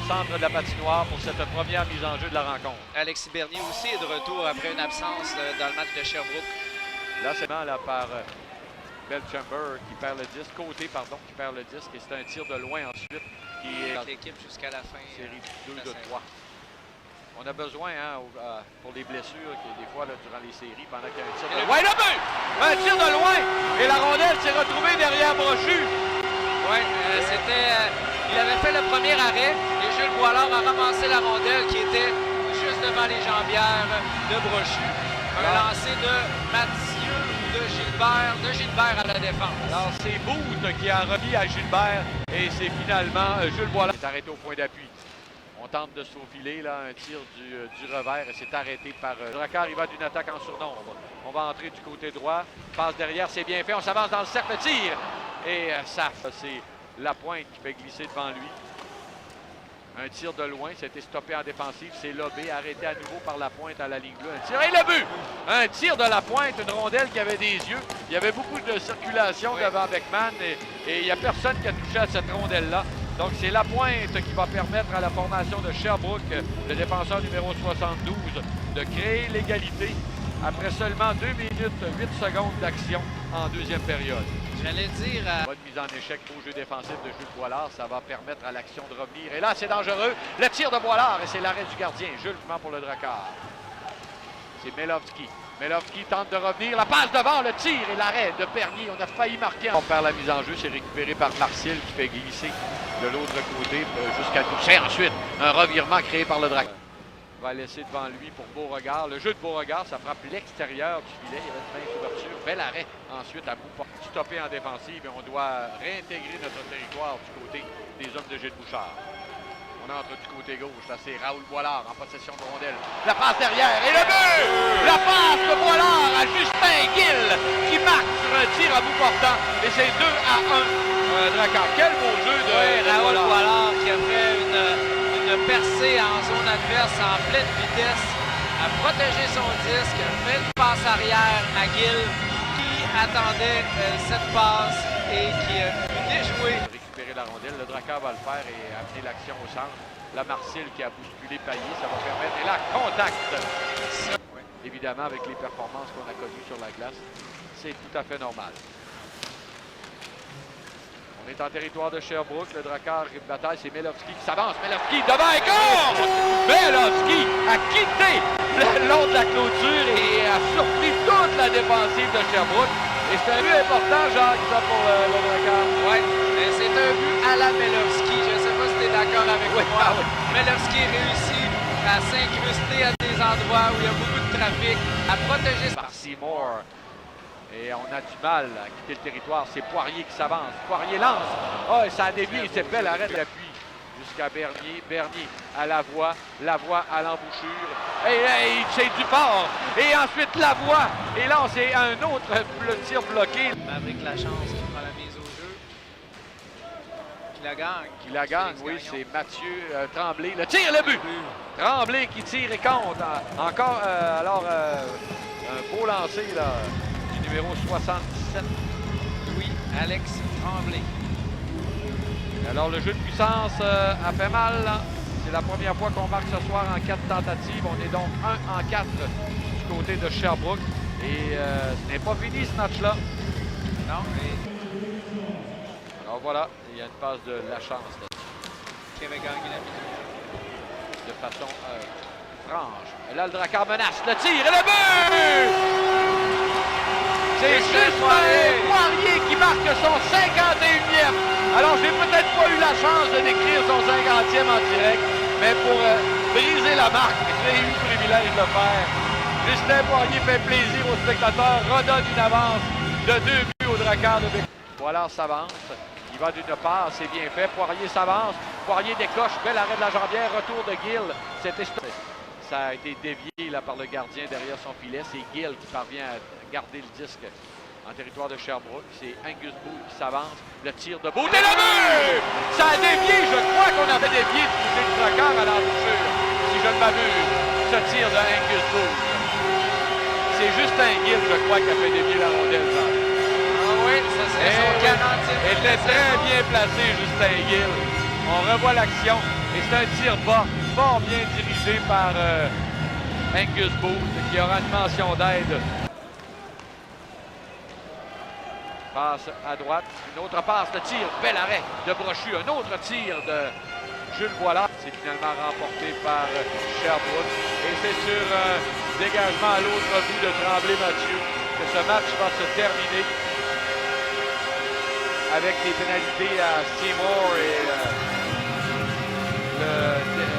centre de la patinoire pour cette première mise en jeu de la rencontre. Alexis Bernier aussi est de retour après une absence dans le match de Sherbrooke. Là, c'est là par Belchamber qui perd le disque, qui perd le disque, et c'est un tir de loin ensuite qui est avec l'équipe jusqu'à la fin. Série 2 de 3. On a besoin, pour les blessures, des fois, là, durant les séries, pendant qu'il y a un tir de loin. Le but! Un tir de loin! Et la rondelle s'est retrouvée derrière Brochu. Oui, il avait fait le premier arrêt et Jules Boilard a ramassé la rondelle qui était juste devant les jambières de Brochu. Un lancer de Mathieu de Gilbert à la défense. Alors, c'est Booth qui a remis à Gilbert et c'est finalement Jules Boilard qui est arrêté au point d'appui. On tente de se faufiler, là, un tir du revers et c'est arrêté par Drakkar. Il va d'une attaque en surnombre. On va entrer du côté droit. Passe derrière, c'est bien fait. On s'avance dans le cercle, tire. Et ça, c'est Lapointe qui fait glisser devant lui. Un tir de loin, c'était stoppé en défensive. C'est lobé, arrêté à nouveau par Lapointe à la ligne bleue. Un tir et le but! Un tir de Lapointe, une rondelle qui avait des yeux. Il y avait beaucoup de circulation devant Beckman et il n'y a personne qui a touché à cette rondelle-là. Donc, c'est Lapointe qui va permettre à la formation de Sherbrooke, le défenseur numéro 72, de créer l'égalité après seulement 2 minutes 8 secondes d'action en deuxième période. J'allais dire... Bonne mise en échec au jeu défensif de Jules Boilard. Ça va permettre à l'action de revenir. Et là, c'est dangereux. Le tir de Boilard et c'est l'arrêt du gardien. Jules qui ment pour le Drakkar. C'est Melovski. Melovski tente de revenir. La passe devant, le tir et l'arrêt de Bernier. On a failli marquer. On perd la mise en jeu. C'est récupéré par Marcil qui fait glisser de l'autre côté jusqu'à Doucet. Ensuite, un revirement créé par le Drakkar. Va laisser devant lui pour Beauregard. Le jeu de Beauregard, ça frappe l'extérieur du filet. Il y avait une mince ouverture. Bel arrêt ensuite à bout. Stoppé en défensive et on doit réintégrer notre territoire du côté des hommes de Gilles Bouchard. On entre du côté gauche. Là, c'est Raoul Boilard en possession de rondelle. La passe derrière et le but! La passe de Boilard à Justin Gill qui marque sur un tir à bout portant. Et c'est 2-1 Drakkar. Quel beau jeu de Raoul Boilard qui a fait une percée en zone adverse en pleine vitesse, a protégé son disque, fait une passe arrière à Gill qui attendait cette passe et qui a pu déjouer. Récupérer la rondelle, le Drakkar va le faire et amener l'action au centre. La Marcil qui a bousculé Payet, ça va permettre. Et là, contact! Évidemment, avec les performances qu'on a connues sur la glace, c'est tout à fait normal. On est en territoire de Sherbrooke. Le Drakkar bataille, c'est Melovski qui s'avance. Melovski devant et goal! Melovski a quitté le long de la clôture et a surpris toute la défensive de Sherbrooke. Et c'est un but important, Jacques, ça pour le Drakkar. Oui, c'est un but à la Melovski. Je ne sais pas si tu es d'accord avec moi. Melovski réussit à s'incruster à des endroits où il y a beaucoup de trafic, à protéger par Seymour. Et on a du mal à quitter le territoire. C'est Poirier qui s'avance. Poirier lance. Oh, ça a dévié. C'est bel arrêt de l'appui jusqu'à Bernier. Bernier à Lavoie. Lavoie à l'embouchure. Et c'est du fort. Et ensuite Lavoie. Et là, c'est un autre tir bloqué. Avec la chance qui prend la mise au jeu. Qui la gagne. Qui la gagne, oui. C'est Mathieu Tremblay. Le tir, le but. Tremblay qui tire et compte. Encore, un beau lancer, là. Numéro 77. Louis Alex Tremblay. Alors le jeu de puissance a fait mal. C'est la première fois qu'on marque ce soir en 4 tentatives. On est donc 1 en 4 du côté de Sherbrooke. Et ce n'est pas fini ce match-là. Non, mais... Alors voilà, il y a une passe de la chance là, qui avait gagné la mise de façon franche. Et là, le Drakkar menace. Le tir et le but! C'est Justin Poirier qui marque son 51e. Alors, j'ai peut-être pas eu la chance de décrire son 50e en direct, mais pour briser la marque, j'ai eu le privilège de le faire. Justin Poirier fait plaisir aux spectateurs, redonne une avance de 2 buts au Drakkar de Bécomo. Boilard s'avance, il va d'une part, c'est bien fait. Poirier s'avance, Poirier décoche, bel arrêt de la jambière, retour de Gill. Ça a été dévié là, par le gardien derrière son filet. C'est Gill qui parvient à garder le disque en territoire de Sherbrooke. C'est Angus Booth qui s'avance. Le tir de Booth et le but! Ça a dévié. Je crois qu'on avait dévié du côté du Drakkar à l'embouchure. Si je ne m'abuse, ce tir de Angus Booth. C'est Justin Gill, je crois, qui a fait dévier la rondelle. Ah oui, ça serait son 40e. Il était très bien placé, Justin Gill. On revoit l'action et c'est un tir bas, fort bien dirigé par Angus Booth qui aura une mention d'aide. Passe à droite, une autre passe de tir, bel arrêt de Brochu, un autre tir de Jules Boilard. C'est finalement remporté par Sherbrooke et c'est sur un dégagement à l'autre bout de Tremblay-Mathieu que ce match va se terminer avec des pénalités à Seymour et le